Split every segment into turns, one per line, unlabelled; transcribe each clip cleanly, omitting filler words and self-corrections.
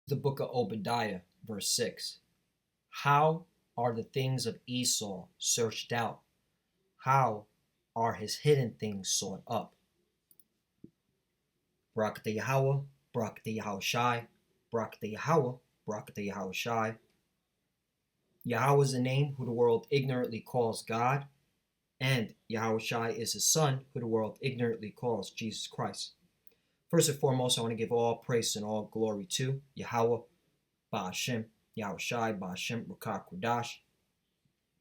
The book of Obadiah, verse 6. How are the things of Esau searched out? How are his hidden things sought up? Barakatah Yahweh, Barakatah Yahweh Shai, Barakatah Yahweh, Barakatah Yahweh Shai. Yahweh is the name who the world ignorantly calls God, and Yahweh Shai is his son who the world ignorantly calls Jesus Christ. First and foremost, I want to give all praise and all glory to Yahweh, Ba'ashem, Yahweh Shai, Ba'ashem, Rakah Kodash.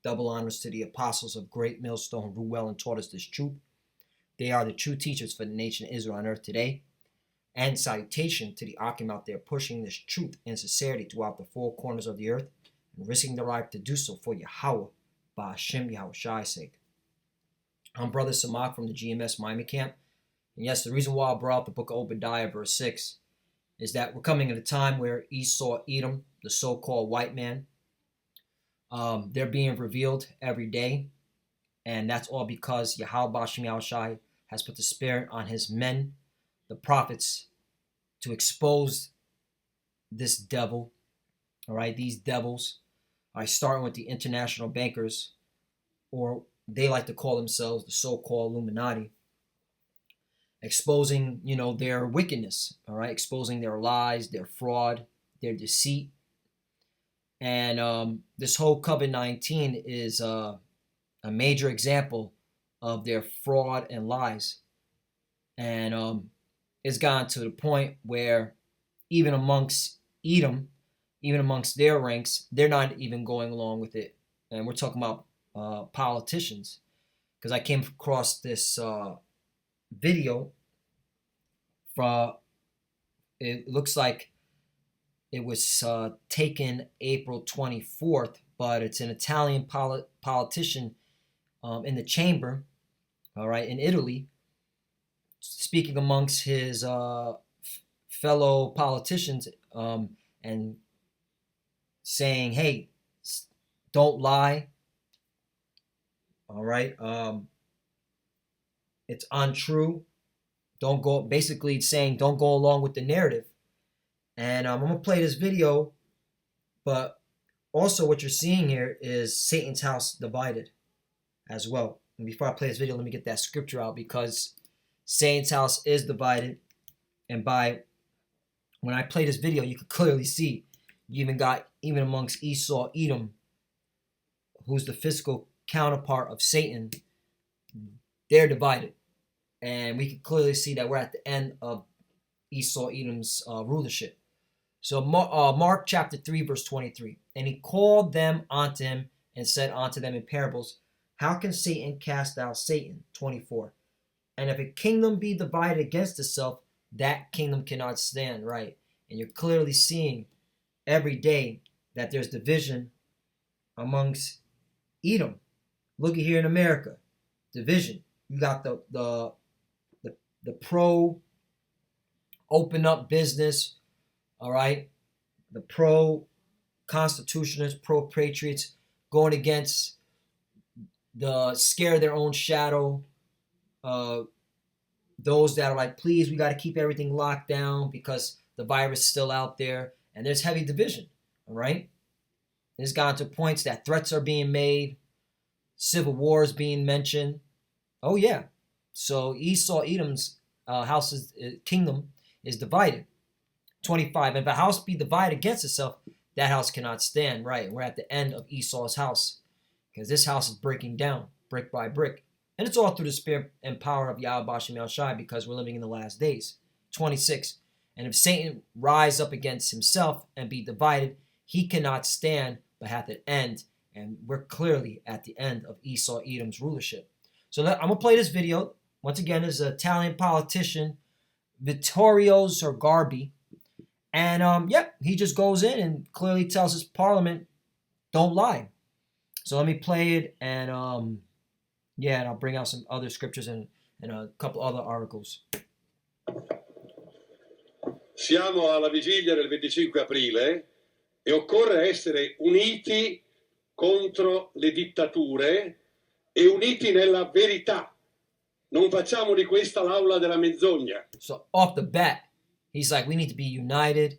Double honors to the apostles of Great Millstone who well and taught us this truth. They are the true teachers for the nation of Israel on earth today. And salutation to the Akim out there pushing this truth and sincerity throughout the four corners of the earth and risking their life to do so for Yahweh, Ba'ashem, Yahweh Shai's sake. I'm Brother Samak from the GMS Miami camp. And yes, the reason why I brought up the book of Obadiah, verse 6, is that we're coming at a time where Esau, Edom, the so-called white man, they're being revealed every day. And that's all because Yahweh Ba'ashem Yahweh Shai has put the spirit on his men, the prophets, to expose this devil. All right, these devils. Starting with the international bankers, or they like to call themselves the so-called Illuminati, exposing, their wickedness, all right, exposing their lies, their fraud, their deceit. And this whole COVID-19 is a major example of their fraud and lies. And it's gotten to the point where even amongst Edom, even amongst their ranks, they're not even going along with it. And we're talking about politicians, because I came across this video from, it looks like it was taken April 24th, but it's an Italian politician in the chamber, all right, in Italy, speaking amongst his fellow politicians and saying, hey, don't lie, all right, it's untrue, don't go, basically saying don't go along with the narrative. And I'm going to play this video, but also what you're seeing here is Satan's house divided as well. And before I play this video, let me get that scripture out, because Satan's house is divided. And when I play this video, you can clearly see you even amongst Esau, Edom, who's the physical counterpart of Satan, they're divided. And we can clearly see that we're at the end of Esau, Edom's rulership. So Mark chapter 3, verse 23. And he called them unto him and said unto them in parables, how can Satan cast out Satan? 24. And if a kingdom be divided against itself, that kingdom cannot stand, right? And you're clearly seeing every day that there's division amongst Edom. Look at here in America, division. You got the pro open up business, all right, the pro constitutionalists, pro patriots, going against the scare their own shadow, those that are like, please, we got to keep everything locked down because the virus is still out there. And there's heavy division, all right? It's gotten to points that threats are being made, civil war is being mentioned. Oh, yeah. So Esau, Edom's kingdom is divided. 25. If a house be divided against itself, that house cannot stand, right? We're at the end of Esau's house, because this house is breaking down brick by brick. And it's all through the spirit and power of Yahweh Ba'ashem Yahweh Shai, because we're living in the last days. 26. And if Satan rise up against himself and be divided, he cannot stand, but hath an end. And we're clearly at the end of Esau, Edom's rulership. So I'm going to play this video. Once again, this is an Italian politician, Vittorio Sorgarbi. And, he just goes in and clearly tells his parliament, don't lie. So let me play it, and, and I'll bring out some other scriptures and a couple other articles.
Siamo alla vigilia del 25 aprile e occorre essere uniti contro le dittature e uniti nella verità. Non facciamo di questa l'aula della menzogna.
So off the bat, he's like, we need to be united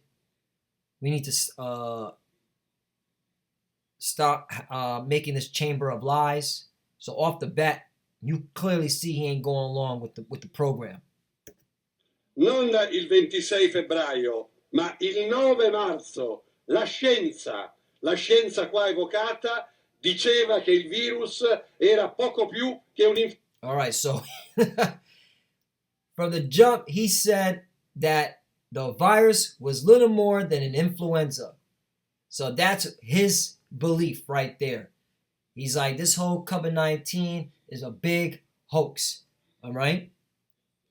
We need to stop making this chamber of lies. So off the bat, you clearly see he ain't going along with the program.
Non il 26 febbraio, ma il 9 marzo, la scienza qua evocata, diceva che il virus era poco più che
All right, so from the jump, he said that the virus was little more than an influenza. So that's his belief right there. He's like, this whole COVID-19 is a big hoax. All right?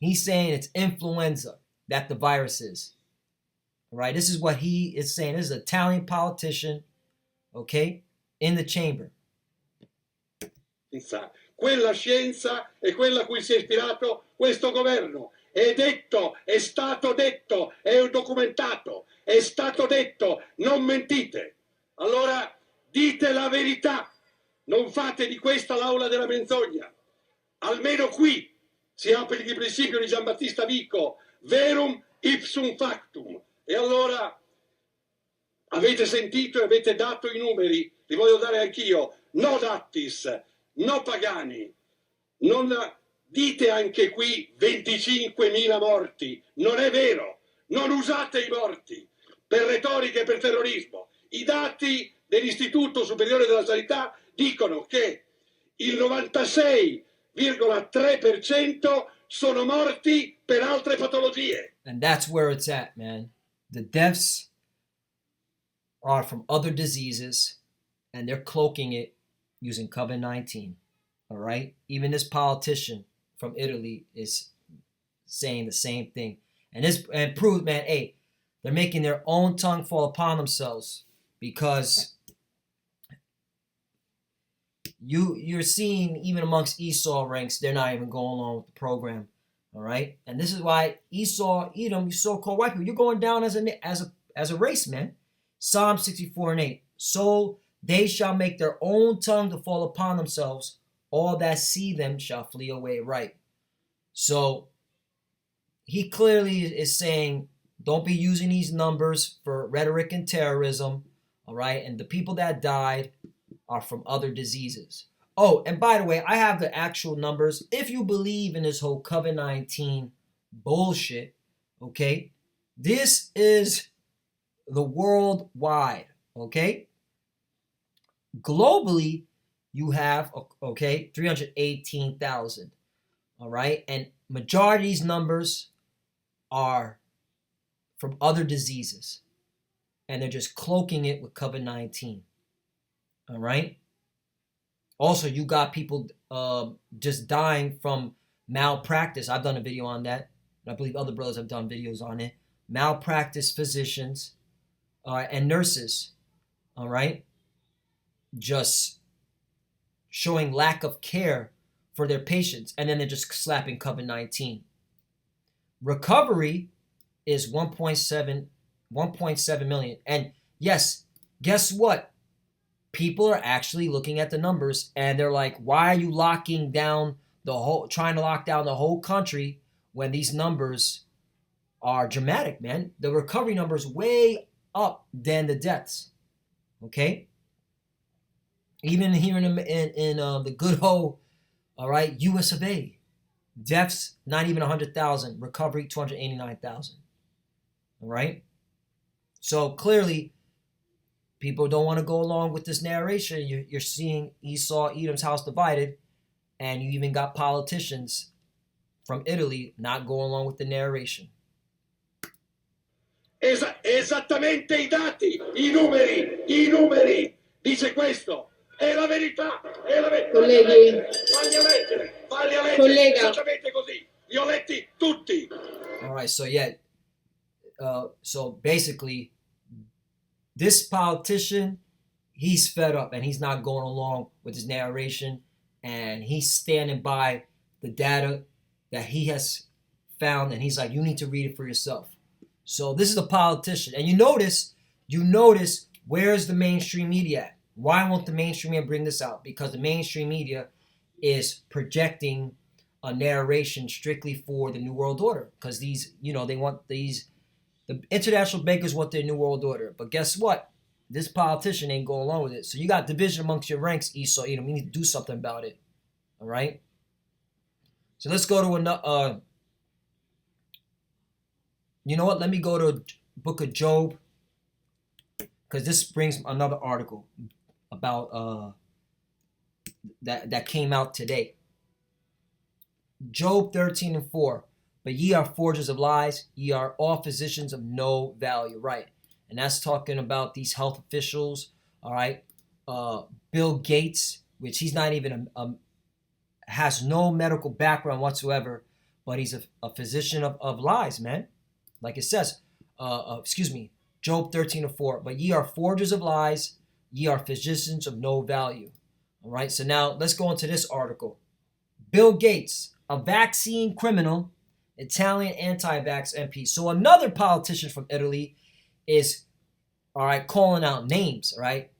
He's saying it's influenza that the virus is. All right? This is what he is saying. This is an Italian politician, okay, in the chamber.
Quella scienza è quella a cui si è ispirato questo governo. È detto, è stato detto, è documentato, è stato detto, non mentite. Allora dite la verità, non fate di questa l'aula della menzogna. Almeno qui si applica il principio di Giambattista Vico, verum ipsum factum. E allora avete sentito e avete dato i numeri, li voglio dare anch'io, no dattis, no pagani, non dite anche qui 25.000 morti, non è vero, non usate i morti per retorica e per terrorismo. I dati dell'Istituto Superiore della Sanità dicono che il 96,3% sono morti per altre patologie.
And that's where it's at, man. The deaths are from other diseases, and they're cloaking it using COVID-19. All right? Even this politician from Italy is saying the same thing. And proves, man, hey, they're making their own tongue fall upon themselves, because you're seeing even amongst Esau ranks, they're not even going along with the program. All right? And this is why Esau, Edom, you so-called white people, you're going down as a race, man. Psalm 64:8. So they shall make their own tongue to fall upon themselves. All that see them shall flee away. Right. So he clearly is saying, don't be using these numbers for rhetoric and terrorism. All right. And the people that died are from other diseases. Oh, and by the way, I have the actual numbers. If you believe in this whole COVID-19 bullshit, okay, this is the worldwide, okay? Globally, you have, okay, 318,000, all right? And majority of these numbers are from other diseases, and they're just cloaking it with COVID-19, all right? Also, you got people just dying from malpractice. I've done a video on that. I believe other brothers have done videos on it. Malpractice physicians and nurses, all right, just showing lack of care for their patients, and then they're just slapping COVID-19. Recovery is 1.7 million. And yes, guess what? People are actually looking at the numbers, and they're like, why are you locking down trying to lock down the whole country when these numbers are dramatic, man? The recovery number is way up than the deaths, okay? Even here in the good old, all right, US of A, deaths not even 100,000, recovery 289,000, all right? So clearly, people don't want to go along with this narration. You're seeing Esau, Edom's house divided, and you even got politicians from Italy not going along with the narration.
Esattamente i dati, i numeri, dice questo. È la verità, è la verità.
Colleghi,
Falli a leggere,
collega.
esattamente così. Li ho letti tutti.
All right, so yeah, so basically, this politician, he's fed up and he's not going along with his narration, and he's standing by the data that he has found, and he's like, you need to read it for yourself. So this is a politician, and you notice where's the mainstream media at? Why won't the mainstream media bring this out? Because the mainstream media is projecting a narration strictly for the New World Order, because these, they want these The international bankers want their new world order. But guess what? This politician ain't going along with it. So you got division amongst your ranks, Esau. You know, we need to do something about it. All right? So let's go to another. You know what? Let me go to Book of Job, because this brings another article about that came out today. Job 13:4. But ye are forgers of lies, ye are all physicians of no value. Right. And that's talking about these health officials. All right. Bill Gates, which he's not even has no medical background whatsoever, but he's a physician of lies, man. Like it says, Job 13:4. But ye are forgers of lies, ye are physicians of no value. All right. So now let's go into this article. Bill Gates, a vaccine criminal, Italian anti-vax MP. So another politician from Italy is, all right, calling out names, right?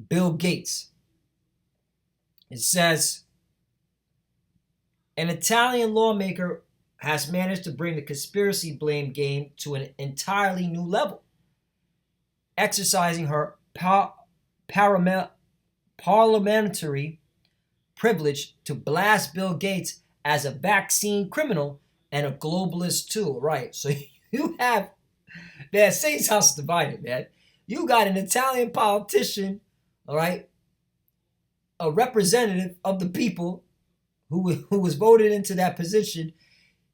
Bill Gates. It says, an Italian lawmaker has managed to bring the conspiracy blame game to an entirely new level, exercising her parliamentary privilege to blast Bill Gates as a vaccine criminal and a globalist too, right? So you have, man, Satan's house is divided, man. You got an Italian politician, all right, a representative of the people who was voted into that position,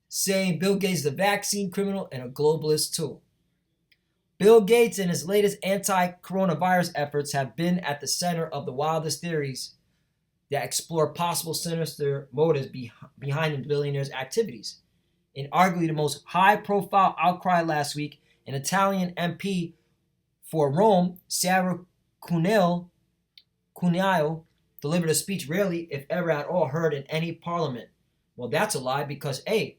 saying Bill Gates is a vaccine criminal and a globalist too. Bill Gates and his latest anti-coronavirus efforts have been at the center of the wildest theories that explore possible sinister motives behind the billionaire's activities. In arguably the most high-profile outcry last week, an Italian MP for Rome, Sarah Cuneo, delivered a speech rarely, if ever at all, heard in any parliament. Well, that's a lie because, A,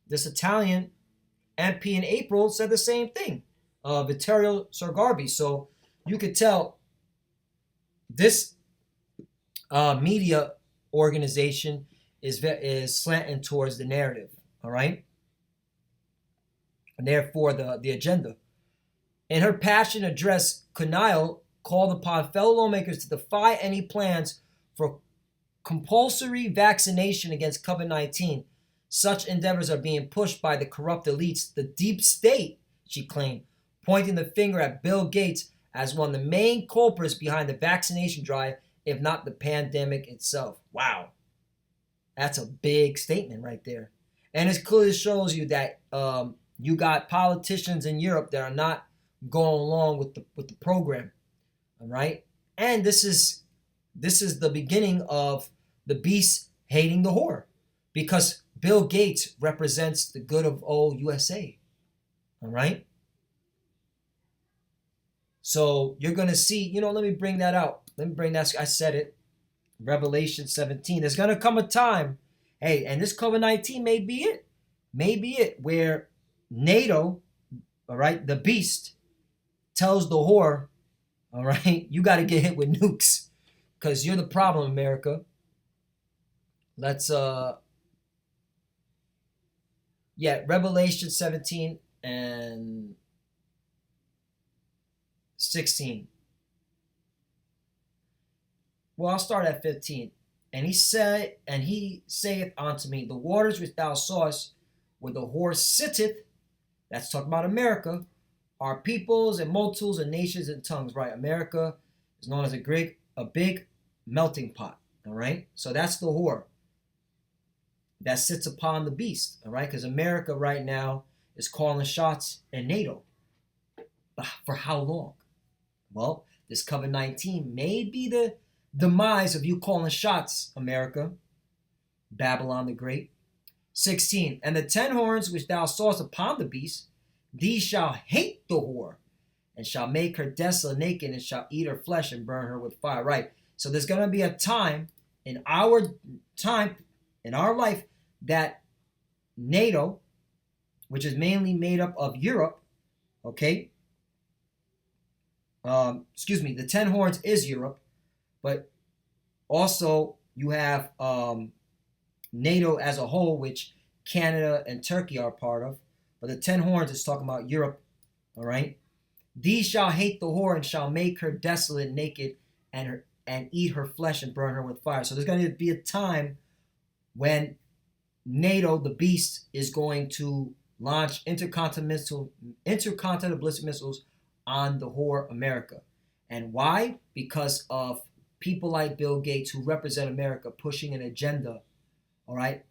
this Italian MP in April said the same thing, Vittorio Sorgarbi. So you could tell this media organization is slanting towards the narrative, all right? And therefore, the agenda. In her passionate address, Cuneo called upon fellow lawmakers to defy any plans for compulsory vaccination against COVID-19. Such endeavors are being pushed by the corrupt elites, the deep state, she claimed, pointing the finger at Bill Gates as one of the main culprits behind the vaccination drive, if not the pandemic itself. Wow. That's a big statement right there. And it clearly shows you that you got politicians in Europe that are not going along with the program. All right? And this is the beginning of the beast hating the whore, because Bill Gates represents the good of old USA. All right? So you're going to see, let me bring that out. Let me bring that. I said it. Revelation 17. There's going to come a time, hey, and this COVID-19 may be it. May be it, where NATO, all right, the beast, tells the whore, all right, you got to get hit with nukes because you're the problem, America. Let's, Revelation 17 and 16. Well, I'll start at 15. And he saith unto me, the waters which thou sawest, where the whore sitteth, that's talking about America, are peoples and multitudes and nations and tongues, right? America is known as a big melting pot, all right? So that's the whore that sits upon the beast, all right? Because America right now is calling shots in NATO. For how long? Well, this COVID-19 may be the demise of you calling shots, America. Babylon the Great. 16. And the 10 horns which thou sawest upon the beast, these shall hate the whore, and shall make her desolate naked, and shall eat her flesh and burn her with fire. Right. So there's going to be a time in our life, that NATO, which is mainly made up of Europe, okay? The 10 horns is Europe, but also you have NATO as a whole, which Canada and Turkey are part of. But the 10 horns is talking about Europe, all right? These shall hate the whore and shall make her desolate, naked, and eat her flesh and burn her with fire. So there's going to be a time when NATO, the beast, is going to launch intercontinental ballistic missiles on the whore America. And why? Because of people like Bill Gates who represent America pushing an agenda, all right,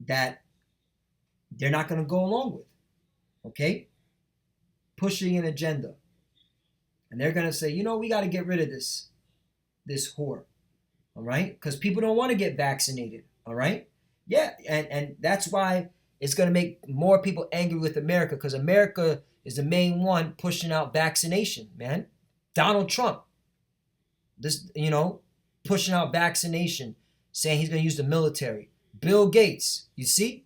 that they're not going to go along with, okay? Pushing an agenda. And they're going to say, we got to get rid of this whore, all right? Because people don't want to get vaccinated, all right? Yeah, and that's why it's going to make more people angry with America, because America is the main one pushing out vaccination, man. Donald Trump, pushing out vaccination, saying he's going to use the military. Bill Gates, you see?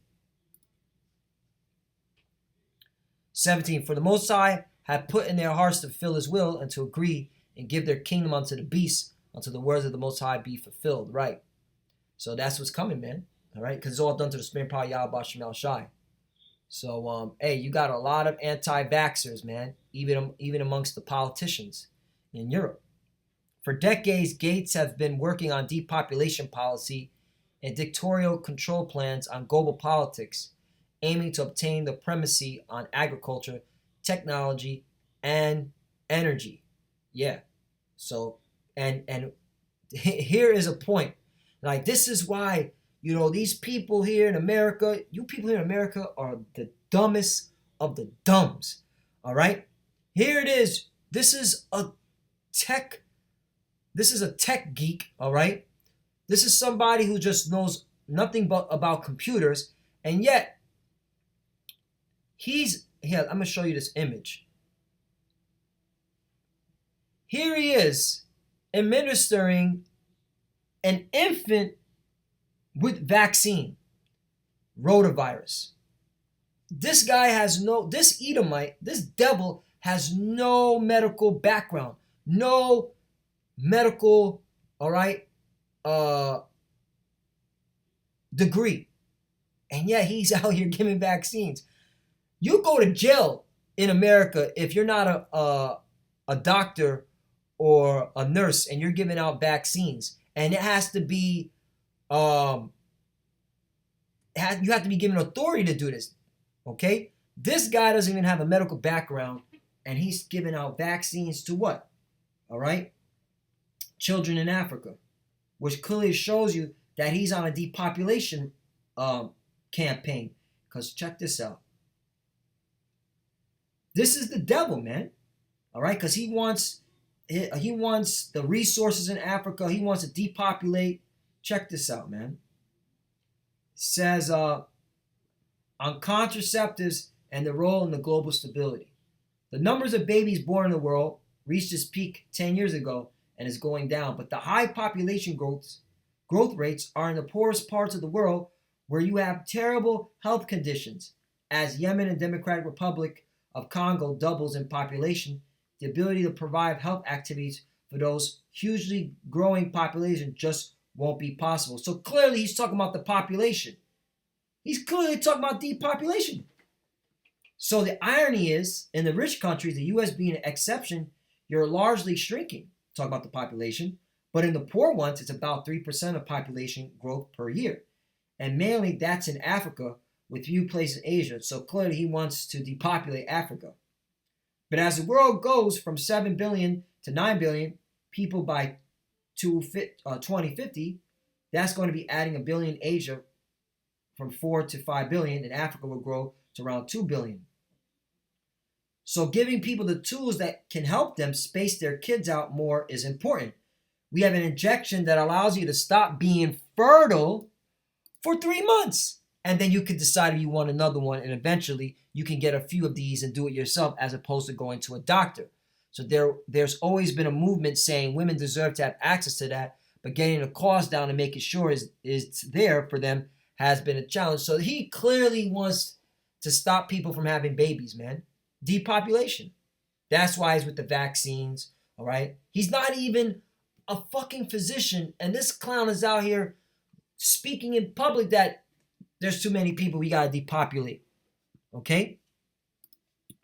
17, for the Most High have put in their hearts to fulfill his will and to agree and give their kingdom unto the beast, until the words of the Most High be fulfilled. Right. So that's what's coming, man. All right. Because it's all done to the spirit power Yahweh Shemel Shai. So, hey, you got a lot of anti-vaxxers, man, even amongst the politicians in Europe. For decades, Gates have been working on depopulation policy and dictatorial control plans on global politics, aiming to obtain the primacy on agriculture, technology, and energy. Yeah. So, and here is a point. Like, this is why, these people here in America, you people here in America are the dumbest of the dumbs. All right? Here it is. This is a tech geek, all right? This is somebody who just knows nothing but about computers, and yet here, I'm going to show you this image. Here he is administering an infant with vaccine, rotavirus. This guy this Edomite, this devil has no medical background, no medical, all right, degree. And yet he's out here giving vaccines. You go to jail in America if you're not a doctor or a nurse and you're giving out vaccines. And it has to be, you have to be given authority to do this, okay? This guy doesn't even have a medical background, and he's giving out vaccines to what? All right? Children in Africa, which clearly shows you that he's on a depopulation campaign. Because check this out. This is the devil, man. All right? Because he wants the resources in Africa. He wants to depopulate. Check this out, man. It says on contraceptives and the role in the global stability. The numbers of babies born in the world reached its peak 10 years ago and is going down. But the high population growth rates are in the poorest parts of the world where you have terrible health conditions. As Yemen and Democratic Republic of Congo doubles in population, the ability to provide health activities for those hugely growing populations just won't be possible. So clearly he's talking about the population. He's clearly talking about depopulation. So the irony is, in the rich countries, the U.S. being an exception, you're largely shrinking. Talk about the population. But in the poor ones, it's about 3% of population growth per year. And mainly that's in Africa, with few places in Asia. So clearly he wants to depopulate Africa. But as the world goes from 7 billion to 9 billion people by 2050, that's going to be adding a billion in Asia from 4 to 5 billion, and Africa will grow to around 2 billion. So giving people the tools that can help them space their kids out more is important. We have an injection that allows you to stop being fertile for 3 months. And then you can decide if you want another one, and eventually you can get a few of these and do it yourself as opposed to going to a doctor. So there's always been a movement saying women deserve to have access to that, but getting the cost down and making sure is there for them has been a challenge. So he clearly wants to stop people from having babies, man. Depopulation. That's why he's with the vaccines, all right? He's not even a fucking physician, and this clown is out here speaking in public that there's too many people, we gotta depopulate. Okay?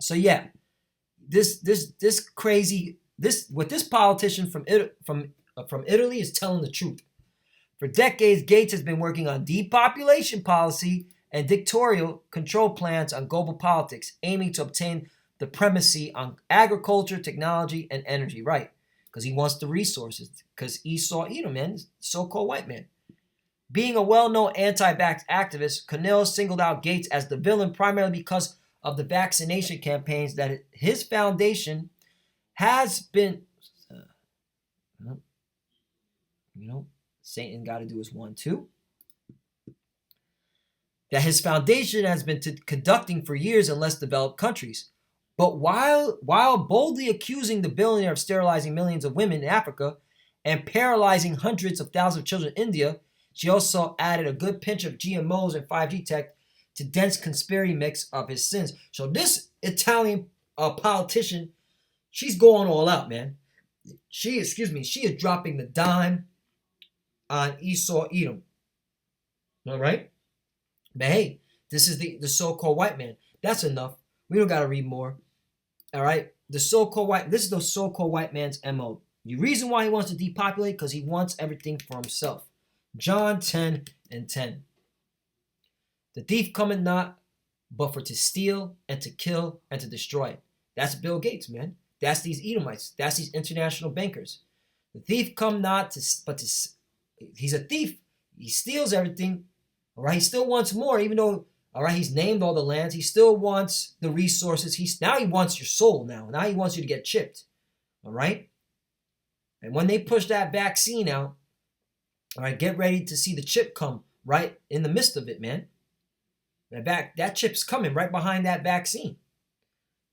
So yeah, this crazy what this politician from Italy is telling the truth. For decades, Gates has been working on depopulation policy and dictatorial control plans on global politics, aiming to obtain the primacy on agriculture, technology, and energy. Right, because he wants the resources. Because Esau Edom, man, so-called white man. Being a well-known anti-vax activist, Connell singled out Gates as the villain primarily because of the vaccination campaigns that his foundation has been, Satan got to do his 1-2. That his foundation has been conducting for years in less developed countries. But while boldly accusing the billionaire of sterilizing millions of women in Africa and paralyzing hundreds of thousands of children in India, she also added a good pinch of GMOs and 5G tech to dense conspiracy mix of his sins. So this Italian politician, she's going all out, man. She is dropping the dime on Esau Edom. All right? But hey, this is the so-called white man. That's enough. We don't got to read more. All right? This is the so-called white man's MO. The reason why he wants to depopulate, because he wants everything for himself. John 10:10. The thief cometh not, but for to steal and to kill and to destroy. That's Bill Gates, man. That's these Edomites. That's these international bankers. The thief come not but to. He's a thief. He steals everything. All right. He still wants more, even though, all right, he's named all the lands. He still wants the resources. Now he wants your soul. Now he wants you to get chipped. All right. And when they push that vaccine out, all right, get ready to see the chip come right in the midst of it, man. That chip's coming right behind that vaccine.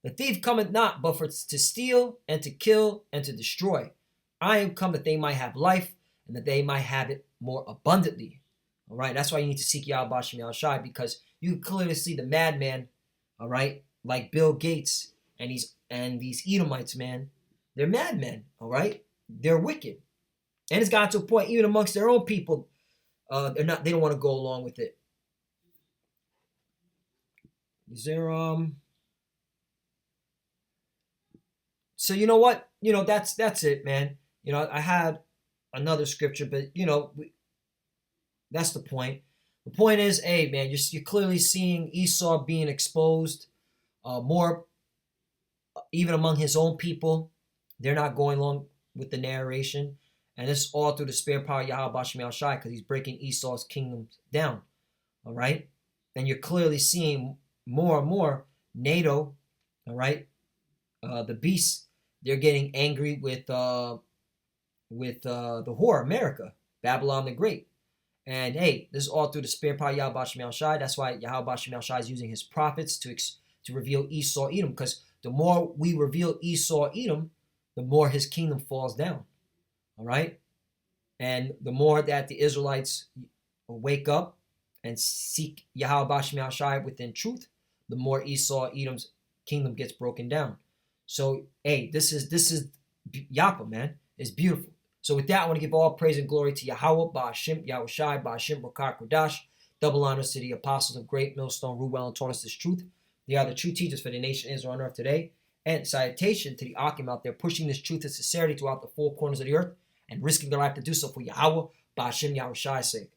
The thief cometh not, but for to steal and to kill and to destroy. I am come that they might have life and that they might have it more abundantly. All right, that's why you need to seek Yahweh Shem Yahushai, because you can clearly see the madman, all right, like Bill Gates and these Edomites, man. They're madmen, all right. They're wicked, and it's gotten to a point even amongst their own people, they don't want to go along with it. Is there So you know what? That's it, man. I had another scripture, but that's the point. The point is, hey, man, you're clearly seeing Esau being exposed more, even among his own people. They're not going along with the narration, and this is all through the spirit power of Yahweh Shem Yahushai, because he's breaking Esau's kingdom down. All right, and you're clearly seeing more and more NATO. All right, the beasts, they're getting angry with the whore America, Babylon the Great. And hey, this is all through the spirit power of Yahweh Shem Yahushai. That's why Yahweh Shem Yahushai is using his prophets to reveal Esau Edom, because the more we reveal Esau Edom, the more his kingdom falls down. All right, and the more that the Israelites wake up and seek Yahweh Shem Yahushai within truth, the more Esau Edom's kingdom gets broken down. So hey, this is Yapa, man. It's beautiful. So with that, I want to give all praise and glory to Yahweh, Ba'ashim, Yahushai, Ba'ashim, Rakar, Kodash. Double honors to the apostles of great millstone, rule well and taught us this truth. They are the true teachers for the nation Israel on earth today. And salutation to the Akim out there pushing this truth and sincerity throughout the four corners of the earth and risking their life to do so for Yahweh, Ba'ashim, Yahushai's sake.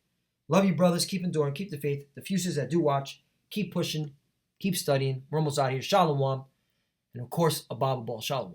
Love you, brothers. Keep enduring. Keep the faith. The fusers that do watch, keep pushing. Keep studying. We're almost out here. Shalom. And of course, Abba Ball. Shalom.